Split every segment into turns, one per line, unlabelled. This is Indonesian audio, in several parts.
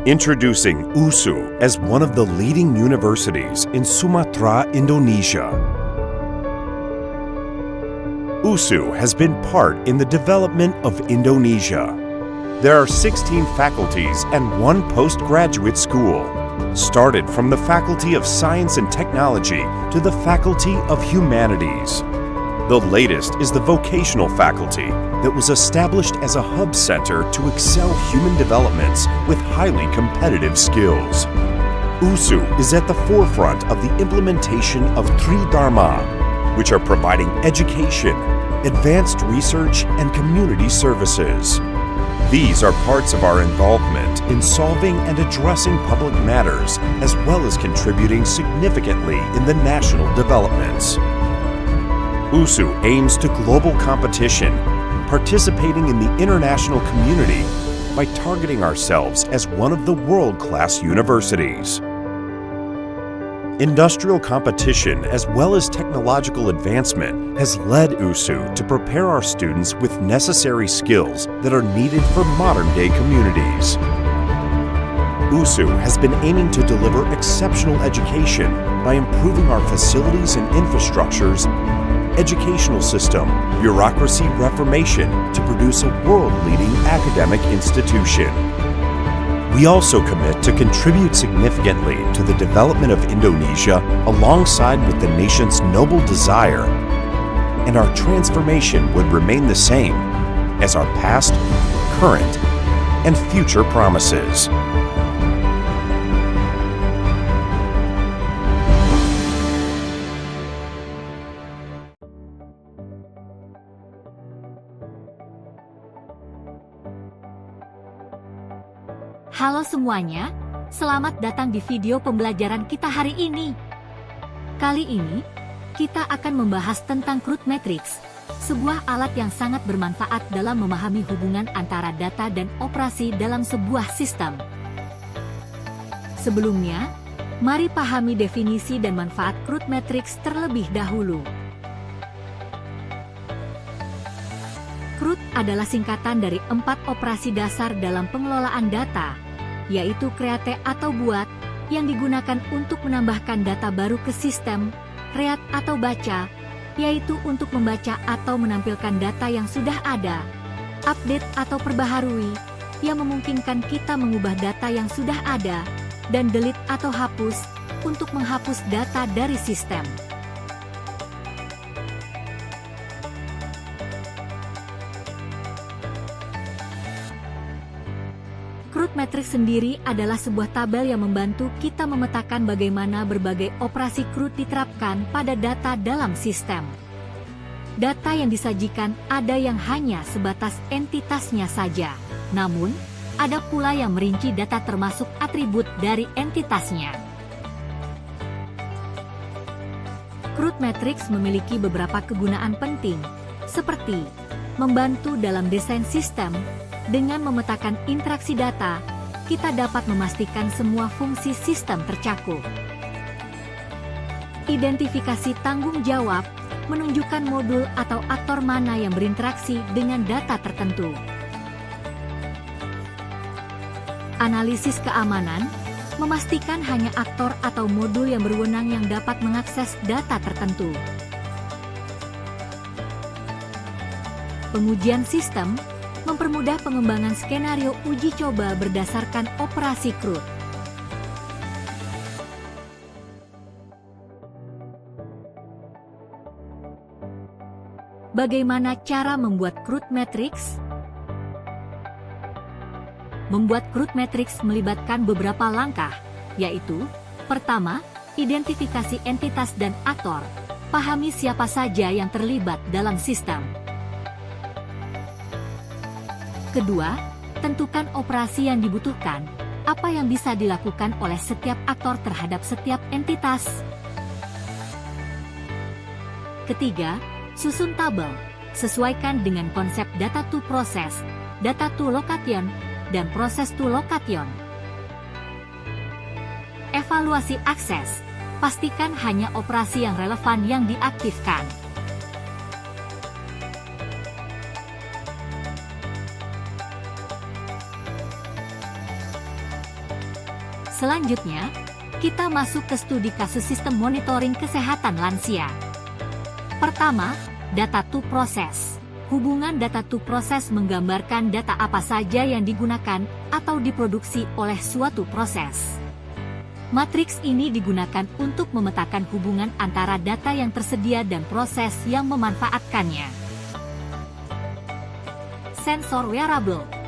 Introducing USU as one of the leading universities in Sumatra, Indonesia. USU has been part in the development of Indonesia. There are 16 faculties and 1 postgraduate school, started from the Faculty of Science and Technology to the Faculty of Humanities. The latest is the vocational faculty that was established as a hub center to excel human developments with highly competitive skills. USU is at the forefront of the implementation of Tridharma, which are providing education, advanced research, and community services. These are parts of our involvement in solving and addressing public matters, as well as contributing significantly in the national developments. USU aims to global competition, participating in the international community by targeting ourselves as one of the world-class universities. Industrial competition as well as technological advancement has led USU to prepare our students with necessary skills that are needed for modern-day communities. USU has been aiming to deliver exceptional education by improving our facilities and infrastructures, educational system, bureaucracy reformation to produce a world-leading academic institution. We also commit to contribute significantly to the development of Indonesia alongside with the nation's noble desire, and our transformation would remain the same as our past, current, and future promises.
Halo semuanya, selamat datang di video pembelajaran kita hari ini. Kali ini, kita akan membahas tentang Crude Matrix, sebuah alat yang sangat bermanfaat dalam memahami hubungan antara data dan operasi dalam sebuah sistem. Sebelumnya, mari pahami definisi dan manfaat Crude Matrix terlebih dahulu. CRUD adalah singkatan dari 4 operasi dasar dalam pengelolaan data, yaitu create atau buat, yang digunakan untuk menambahkan data baru ke sistem, read atau baca, yaitu untuk membaca atau menampilkan data yang sudah ada, update atau perbaharui, yang memungkinkan kita mengubah data yang sudah ada, dan delete atau hapus, untuk menghapus data dari sistem. Crude Matrix sendiri adalah sebuah tabel yang membantu kita memetakan bagaimana berbagai operasi CRUD diterapkan pada data dalam sistem. Data yang disajikan ada yang hanya sebatas entitasnya saja, namun ada pula yang merinci data termasuk atribut dari entitasnya. Crude Matrix memiliki beberapa kegunaan penting, seperti membantu dalam desain sistem. Dengan memetakan interaksi data, kita dapat memastikan semua fungsi sistem tercakup. Identifikasi tanggung jawab, menunjukkan modul atau aktor mana yang berinteraksi dengan data tertentu. Analisis keamanan, memastikan hanya aktor atau modul yang berwenang yang dapat mengakses data tertentu. Pengujian sistem, mempermudah pengembangan skenario uji coba berdasarkan operasi CRUD. Bagaimana cara membuat Crude Matrix? Membuat Crude Matrix melibatkan beberapa langkah, yaitu: pertama, identifikasi entitas dan aktor. Pahami siapa saja yang terlibat dalam sistem. Kedua, tentukan operasi yang dibutuhkan, apa yang bisa dilakukan oleh setiap aktor terhadap setiap entitas. Ketiga, susun tabel, sesuaikan dengan konsep data to process, data to location, dan proses to location. Evaluasi akses, pastikan hanya operasi yang relevan yang diaktifkan. Selanjutnya, kita masuk ke studi kasus sistem monitoring kesehatan lansia. Pertama, data to process. Hubungan data to process menggambarkan data apa saja yang digunakan atau diproduksi oleh suatu proses. Matriks ini digunakan untuk memetakan hubungan antara data yang tersedia dan proses yang memanfaatkannya. Sensor wearable.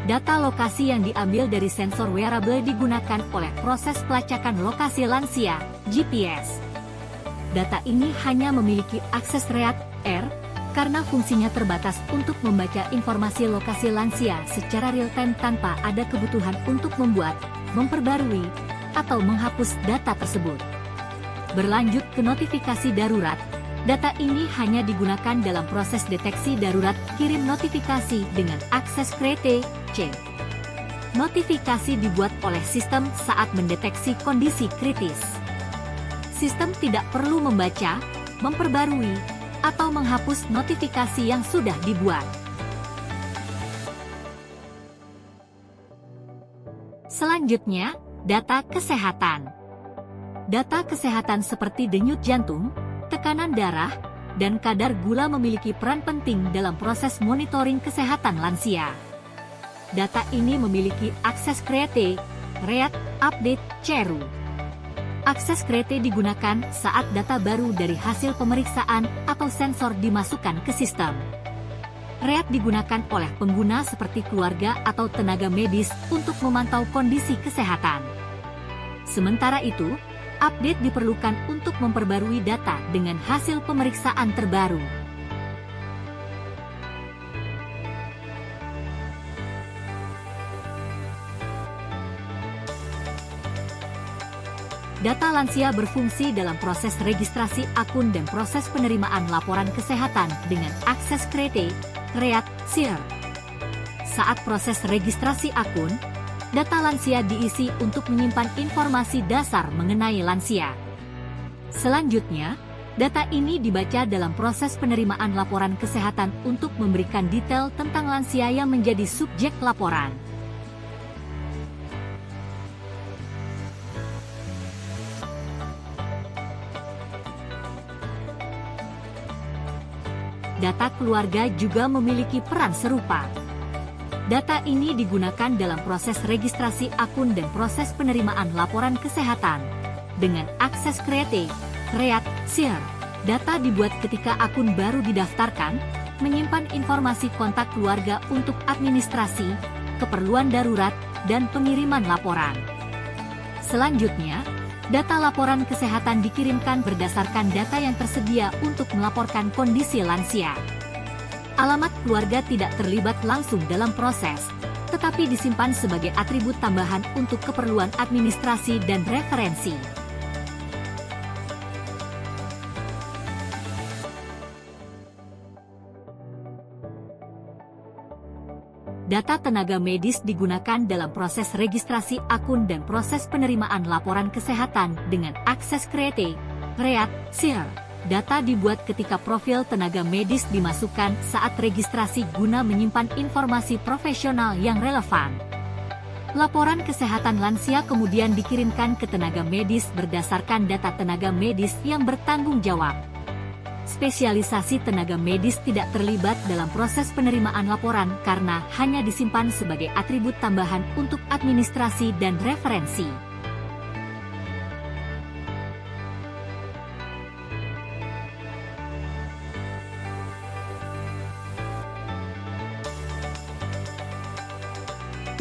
Data lokasi yang diambil dari sensor wearable digunakan oleh proses pelacakan lokasi lansia, GPS. Data ini hanya memiliki akses read, R, karena fungsinya terbatas untuk membaca informasi lokasi lansia secara real-time tanpa ada kebutuhan untuk membuat, memperbarui, atau menghapus data tersebut. Berlanjut ke notifikasi darurat, data ini hanya digunakan dalam proses deteksi darurat kirim notifikasi dengan akses create, C. Notifikasi dibuat oleh sistem saat mendeteksi kondisi kritis. Sistem tidak perlu membaca, memperbarui, atau menghapus notifikasi yang sudah dibuat. Selanjutnya, data kesehatan. Data kesehatan seperti denyut jantung, tekanan darah, dan kadar gula memiliki peran penting dalam proses monitoring kesehatan lansia. Data ini memiliki akses create, read, update, ceru. Akses create digunakan saat data baru dari hasil pemeriksaan atau sensor dimasukkan ke sistem. Read digunakan oleh pengguna seperti keluarga atau tenaga medis untuk memantau kondisi kesehatan. Sementara itu, update diperlukan untuk memperbarui data dengan hasil pemeriksaan terbaru. Data lansia berfungsi dalam proses registrasi akun dan proses penerimaan laporan kesehatan dengan akses create, read, share. Saat proses registrasi akun, data lansia diisi untuk menyimpan informasi dasar mengenai lansia. Selanjutnya, data ini dibaca dalam proses penerimaan laporan kesehatan untuk memberikan detail tentang lansia yang menjadi subjek laporan. Data keluarga juga memiliki peran serupa. Data ini digunakan dalam proses registrasi akun dan proses penerimaan laporan kesehatan. Dengan akses create, read, share, data dibuat ketika akun baru didaftarkan, menyimpan informasi kontak keluarga untuk administrasi, keperluan darurat, dan pengiriman laporan. Selanjutnya, data laporan kesehatan dikirimkan berdasarkan data yang tersedia untuk melaporkan kondisi lansia. Alamat keluarga tidak terlibat langsung dalam proses, tetapi disimpan sebagai atribut tambahan untuk keperluan administrasi dan referensi. Data tenaga medis digunakan dalam proses registrasi akun dan proses penerimaan laporan kesehatan dengan akses create, read, share. Data dibuat ketika profil tenaga medis dimasukkan saat registrasi guna menyimpan informasi profesional yang relevan. Laporan kesehatan lansia kemudian dikirimkan ke tenaga medis berdasarkan data tenaga medis yang bertanggung jawab. Spesialisasi tenaga medis tidak terlibat dalam proses penerimaan laporan karena hanya disimpan sebagai atribut tambahan untuk administrasi dan referensi.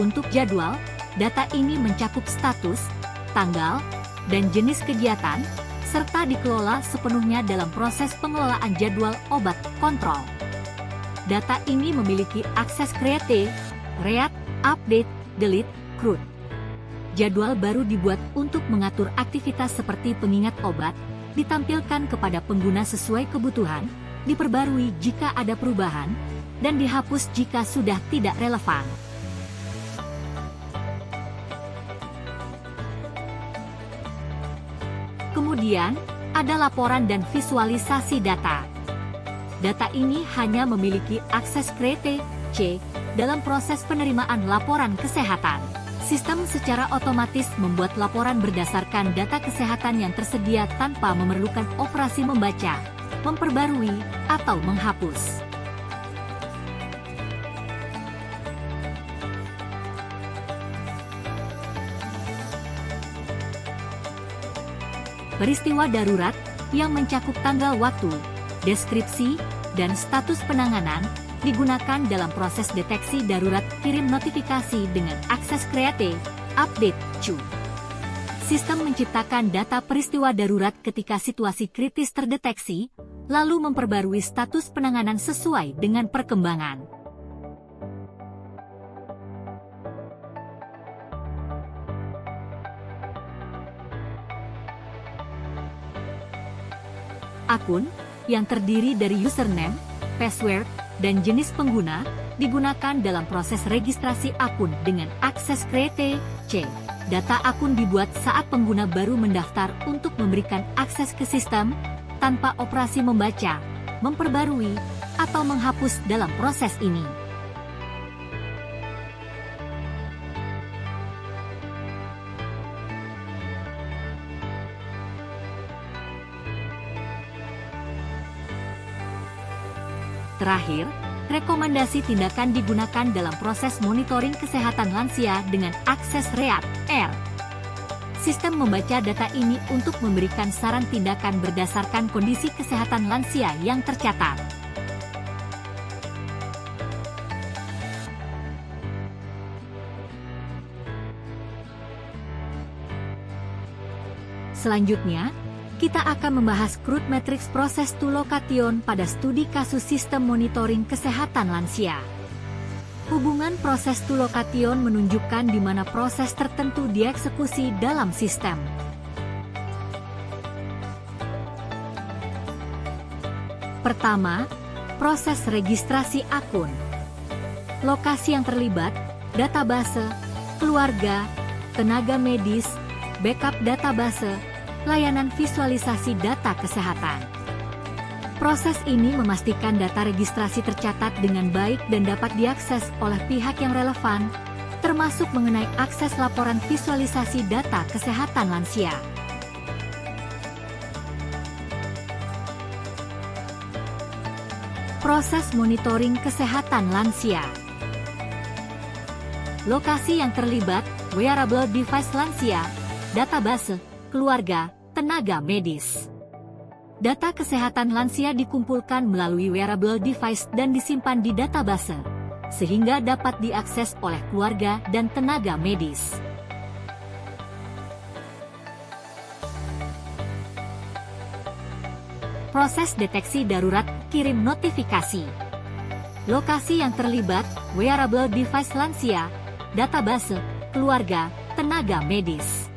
Untuk jadwal, data ini mencakup status, tanggal, dan jenis kegiatan, serta dikelola sepenuhnya dalam proses pengelolaan jadwal obat kontrol. Data ini memiliki akses create, read, update, delete, CRUD. Jadwal baru dibuat untuk mengatur aktivitas seperti pengingat obat, ditampilkan kepada pengguna sesuai kebutuhan, diperbarui jika ada perubahan, dan dihapus jika sudah tidak relevan. Kemudian, ada laporan dan visualisasi data. Data ini hanya memiliki akses create, C, dalam proses penerimaan laporan kesehatan. Sistem secara otomatis membuat laporan berdasarkan data kesehatan yang tersedia tanpa memerlukan operasi membaca, memperbarui, atau menghapus. Peristiwa darurat yang mencakup tanggal waktu, deskripsi, dan status penanganan digunakan dalam proses deteksi darurat kirim notifikasi dengan akses Create, Update, Queue. Sistem menciptakan data peristiwa darurat ketika situasi kritis terdeteksi, lalu memperbarui status penanganan sesuai dengan perkembangan. Akun, yang terdiri dari username, password, dan jenis pengguna, digunakan dalam proses registrasi akun dengan akses Create, C. Data akun dibuat saat pengguna baru mendaftar untuk memberikan akses ke sistem, tanpa operasi membaca, memperbarui, atau menghapus dalam proses ini. Terakhir, rekomendasi tindakan digunakan dalam proses monitoring kesehatan lansia dengan akses REAT, R. Sistem membaca data ini untuk memberikan saran tindakan berdasarkan kondisi kesehatan lansia yang tercatat. Selanjutnya, kita akan membahas crude matrix process to location pada studi kasus sistem monitoring kesehatan lansia. Hubungan proses to location menunjukkan di mana proses tertentu dieksekusi dalam sistem. Pertama, proses registrasi akun. Lokasi yang terlibat, database, keluarga, tenaga medis, backup database, layanan visualisasi data kesehatan. Proses ini memastikan data registrasi tercatat dengan baik dan dapat diakses oleh pihak yang relevan, termasuk mengenai akses laporan visualisasi data kesehatan lansia. Proses monitoring kesehatan lansia. Lokasi yang terlibat, wearable device lansia, database, keluarga, tenaga medis. Data kesehatan lansia dikumpulkan melalui wearable device dan disimpan di database, sehingga dapat diakses oleh keluarga dan tenaga medis. Proses deteksi darurat kirim notifikasi. Lokasi yang terlibat, wearable device lansia, database, keluarga, tenaga medis.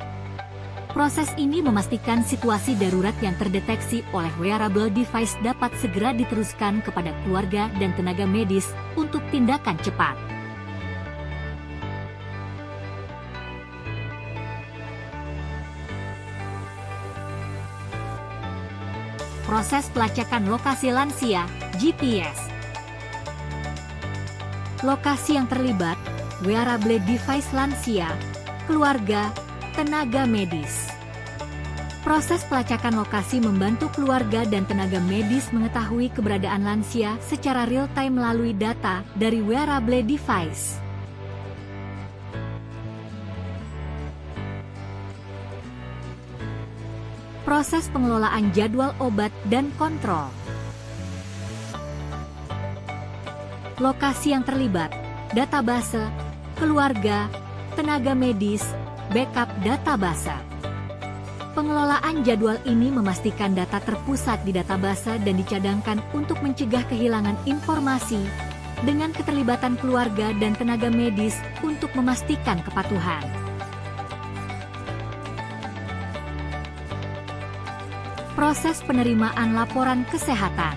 Proses ini memastikan situasi darurat yang terdeteksi oleh wearable device dapat segera diteruskan kepada keluarga dan tenaga medis untuk tindakan cepat. Proses pelacakan lokasi lansia, GPS. Lokasi yang terlibat, wearable device lansia, keluarga, tenaga medis. Proses pelacakan lokasi membantu keluarga dan tenaga medis mengetahui keberadaan lansia secara real-time melalui data dari wearable device. Proses pengelolaan jadwal obat dan kontrol. Lokasi yang terlibat, database, keluarga, tenaga medis, backup database. Pengelolaan jadwal ini memastikan data terpusat di database dan dicadangkan untuk mencegah kehilangan informasi dengan keterlibatan keluarga dan tenaga medis untuk memastikan kepatuhan. Proses penerimaan laporan kesehatan.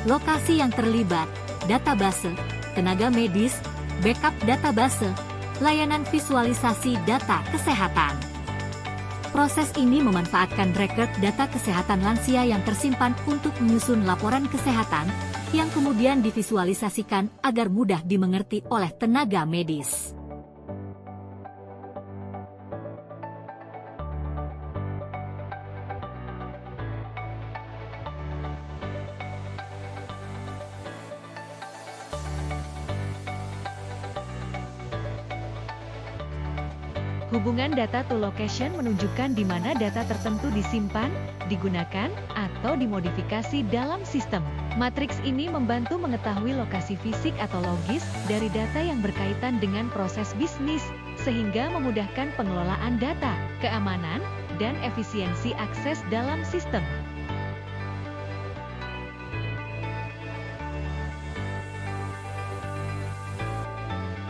Lokasi yang terlibat, database, tenaga medis, backup database, layanan visualisasi data kesehatan. Proses ini memanfaatkan record data kesehatan lansia yang tersimpan untuk menyusun laporan kesehatan yang kemudian divisualisasikan agar mudah dimengerti oleh tenaga medis.
Hubungan data to location menunjukkan di mana data tertentu disimpan, digunakan, atau dimodifikasi dalam sistem. Matriks ini membantu mengetahui lokasi fisik atau logis dari data yang berkaitan dengan proses bisnis, sehingga memudahkan pengelolaan data, keamanan, dan efisiensi akses dalam sistem.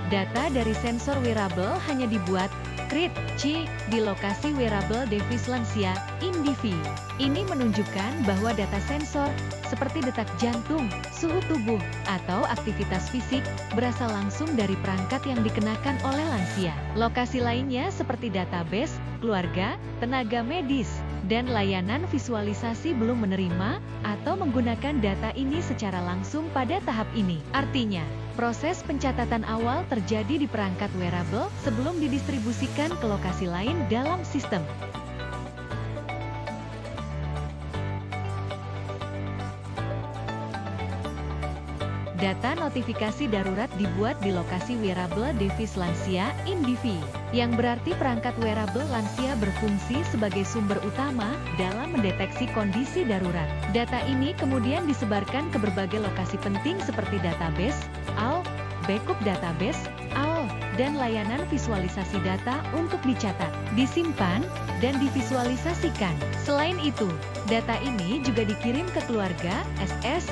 Data dari sensor wearable hanya dibuat CRIT-C di lokasi wearable device lansia (INDIVI). Ini menunjukkan bahwa data sensor seperti detak jantung, suhu tubuh, atau aktivitas fisik berasal langsung dari perangkat yang dikenakan oleh lansia. Lokasi lainnya seperti database, keluarga, tenaga medis, dan layanan visualisasi belum menerima atau menggunakan data ini secara langsung pada tahap ini. Artinya, proses pencatatan awal terjadi di perangkat wearable sebelum didistribusikan ke lokasi lain dalam sistem. Data notifikasi darurat dibuat di lokasi wearable device lansia (INDIVI), yang berarti perangkat wearable lansia berfungsi sebagai sumber utama dalam mendeteksi kondisi darurat. Data ini kemudian disebarkan ke berbagai lokasi penting seperti database, AL, backup database, AL, dan layanan visualisasi data untuk dicatat, disimpan, dan divisualisasikan. Selain itu, data ini juga dikirim ke keluarga, SS,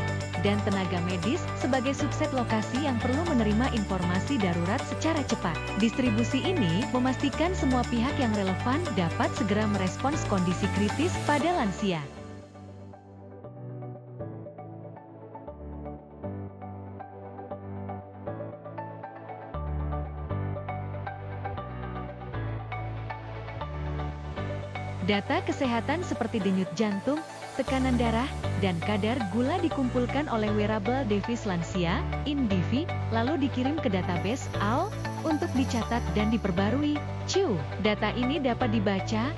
dan tenaga medis sebagai subset lokasi yang perlu menerima informasi darurat secara cepat. Distribusi ini memastikan semua pihak yang relevan dapat segera merespons kondisi kritis pada lansia. Data kesehatan seperti denyut jantung, tekanan darah, dan kadar gula dikumpulkan oleh wearable device lansia (INDIVI), lalu dikirim ke database AL untuk dicatat dan diperbarui. CU. Data ini dapat dibaca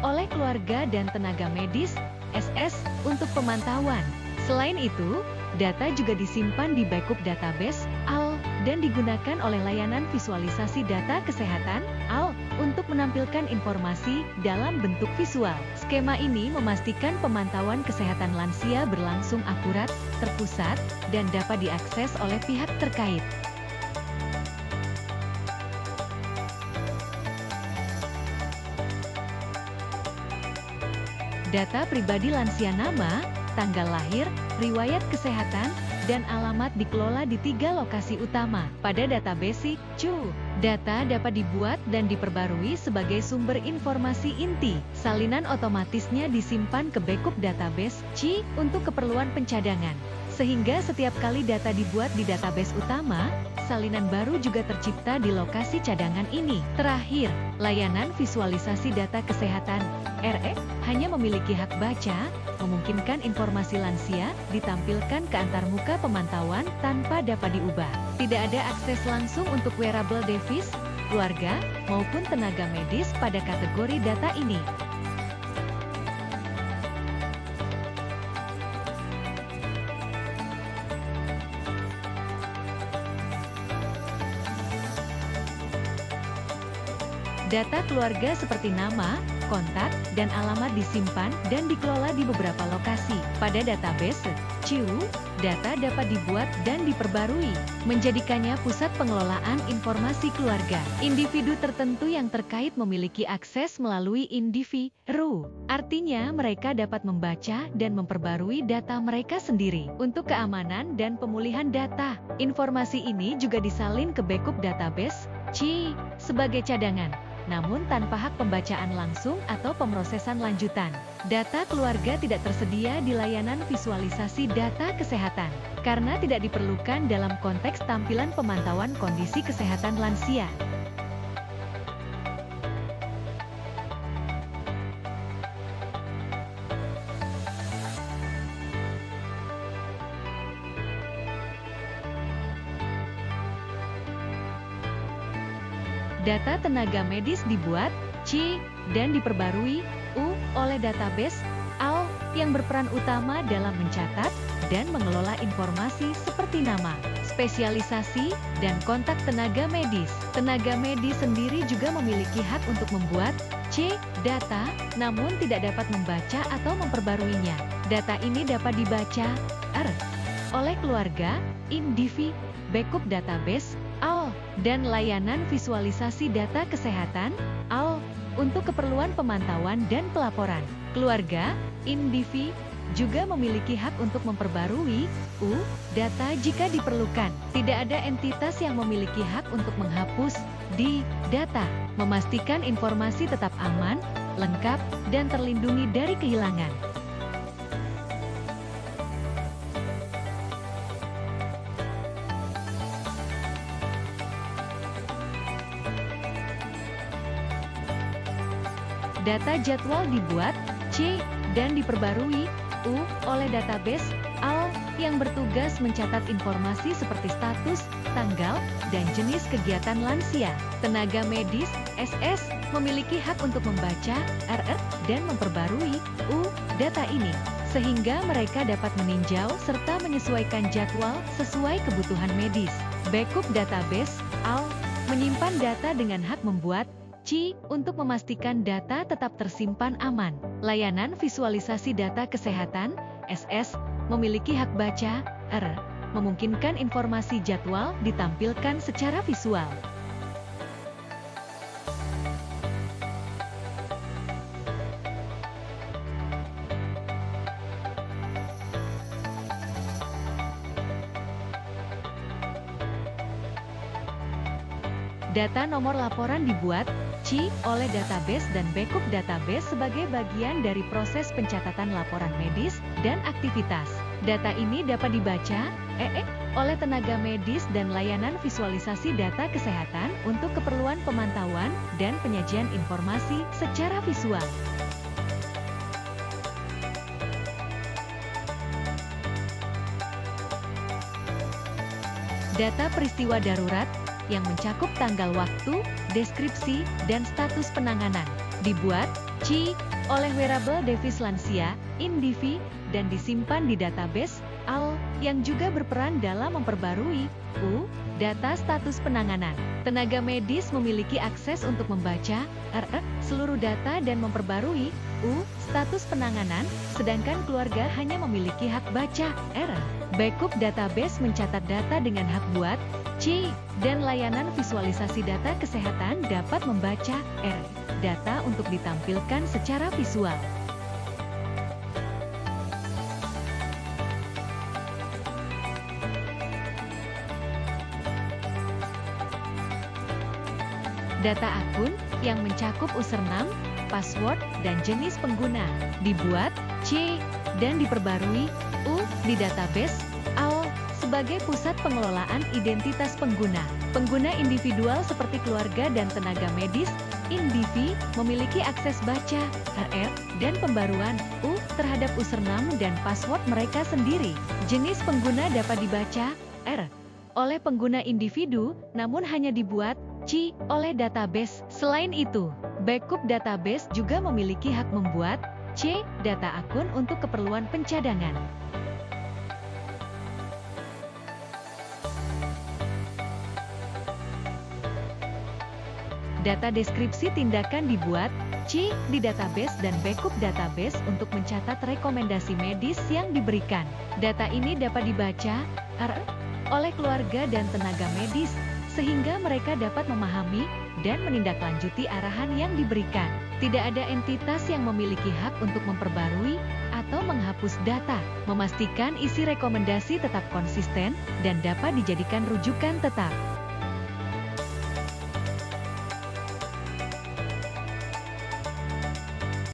oleh keluarga dan tenaga medis (SS) untuk pemantauan. Selain itu, data juga disimpan di backup database AL dan digunakan oleh layanan visualisasi data kesehatan AL untuk menampilkan informasi dalam bentuk visual. Skema ini memastikan pemantauan kesehatan lansia berlangsung akurat, terpusat, dan dapat diakses oleh pihak terkait. Data pribadi lansia: nama, tanggal lahir, riwayat kesehatan, dan alamat dikelola di 3 lokasi utama. Pada database CU, data dapat dibuat dan diperbarui sebagai sumber informasi inti. Salinan otomatisnya disimpan ke backup database C untuk keperluan pencadangan. Sehingga setiap kali data dibuat di database utama, salinan baru juga tercipta di lokasi cadangan ini. Terakhir, layanan visualisasi data kesehatan (RE) hanya memiliki hak baca, memungkinkan informasi lansia ditampilkan ke antarmuka pemantauan tanpa dapat diubah. Tidak ada akses langsung untuk wearable device, keluarga, maupun tenaga medis pada kategori data ini. Data keluarga seperti nama, kontak, dan alamat disimpan dan dikelola di beberapa lokasi. Pada database CU, data dapat dibuat dan diperbarui, menjadikannya pusat pengelolaan informasi keluarga. Individu tertentu yang terkait memiliki akses melalui INDIVI RU. Artinya mereka dapat membaca dan memperbarui data mereka sendiri. Untuk keamanan dan pemulihan data, informasi ini juga disalin ke backup database C sebagai cadangan, namun tanpa hak pembacaan langsung atau pemrosesan lanjutan. Data keluarga tidak tersedia di layanan visualisasi data kesehatan, karena tidak diperlukan dalam konteks tampilan pemantauan kondisi kesehatan lansia. Data tenaga medis dibuat, C, dan diperbarui, U, oleh database, AL, yang berperan utama dalam mencatat dan mengelola informasi seperti nama, spesialisasi, dan kontak tenaga medis. Tenaga medis sendiri juga memiliki hak untuk membuat, C, data, namun tidak dapat membaca atau memperbaruinya. Data ini dapat dibaca, R, oleh keluarga, individu, backup database, AL, dan layanan visualisasi data kesehatan, AL, untuk keperluan pemantauan dan pelaporan. Keluarga, individu, juga memiliki hak untuk memperbarui, U, data jika diperlukan. Tidak ada entitas yang memiliki hak untuk menghapus, D, data, memastikan informasi tetap aman, lengkap, dan terlindungi dari kehilangan. Data jadwal dibuat, C, dan diperbarui, U, oleh database, AL, yang bertugas mencatat informasi seperti status, tanggal, dan jenis kegiatan lansia. Tenaga medis, SS, memiliki hak untuk membaca, RR, dan memperbarui, U, data ini, sehingga mereka dapat meninjau serta menyesuaikan jadwal sesuai kebutuhan medis. Backup database, AL, menyimpan data dengan hak membuat, C, untuk memastikan data tetap tersimpan aman. Layanan visualisasi data kesehatan, SS, memiliki hak baca, R, memungkinkan informasi jadwal ditampilkan secara visual. Data nomor laporan dibuat, C, oleh database dan backup database sebagai bagian dari proses pencatatan laporan medis dan aktivitas. Data ini dapat dibaca, oleh tenaga medis dan layanan visualisasi data kesehatan untuk keperluan pemantauan dan penyajian informasi secara visual. Data peristiwa darurat yang mencakup tanggal waktu, deskripsi, dan status penanganan, dibuat, C, oleh wearable device lansia, individu, dan disimpan di database, AL, yang juga berperan dalam memperbarui, U, data status penanganan. Tenaga medis memiliki akses untuk membaca, RR, seluruh data dan memperbarui, U, status penanganan, sedangkan keluarga hanya memiliki hak baca, R. Backup database mencatat data dengan hak buat, C, dan layanan visualisasi data kesehatan dapat membaca, R, data untuk ditampilkan secara visual. Data akun yang mencakup username, password, dan jenis pengguna dibuat, C, dan diperbarui, U, di database, AL, sebagai pusat pengelolaan identitas pengguna. Pengguna individual seperti keluarga dan tenaga medis, individu, memiliki akses baca, RR, dan pembaruan, U, terhadap username dan password mereka sendiri. Jenis pengguna dapat dibaca, R, oleh pengguna individu, namun hanya dibuat, C, oleh database. Selain itu, backup database juga memiliki hak membuat, C, data akun untuk keperluan pencadangan. Data deskripsi tindakan dibuat, C, di database dan backup database untuk mencatat rekomendasi medis yang diberikan. Data ini dapat dibaca, R, oleh keluarga dan tenaga medis, sehingga mereka dapat memahami dan menindaklanjuti arahan yang diberikan. Tidak ada entitas yang memiliki hak untuk memperbarui atau menghapus data, memastikan isi rekomendasi tetap konsisten dan dapat dijadikan rujukan tetap.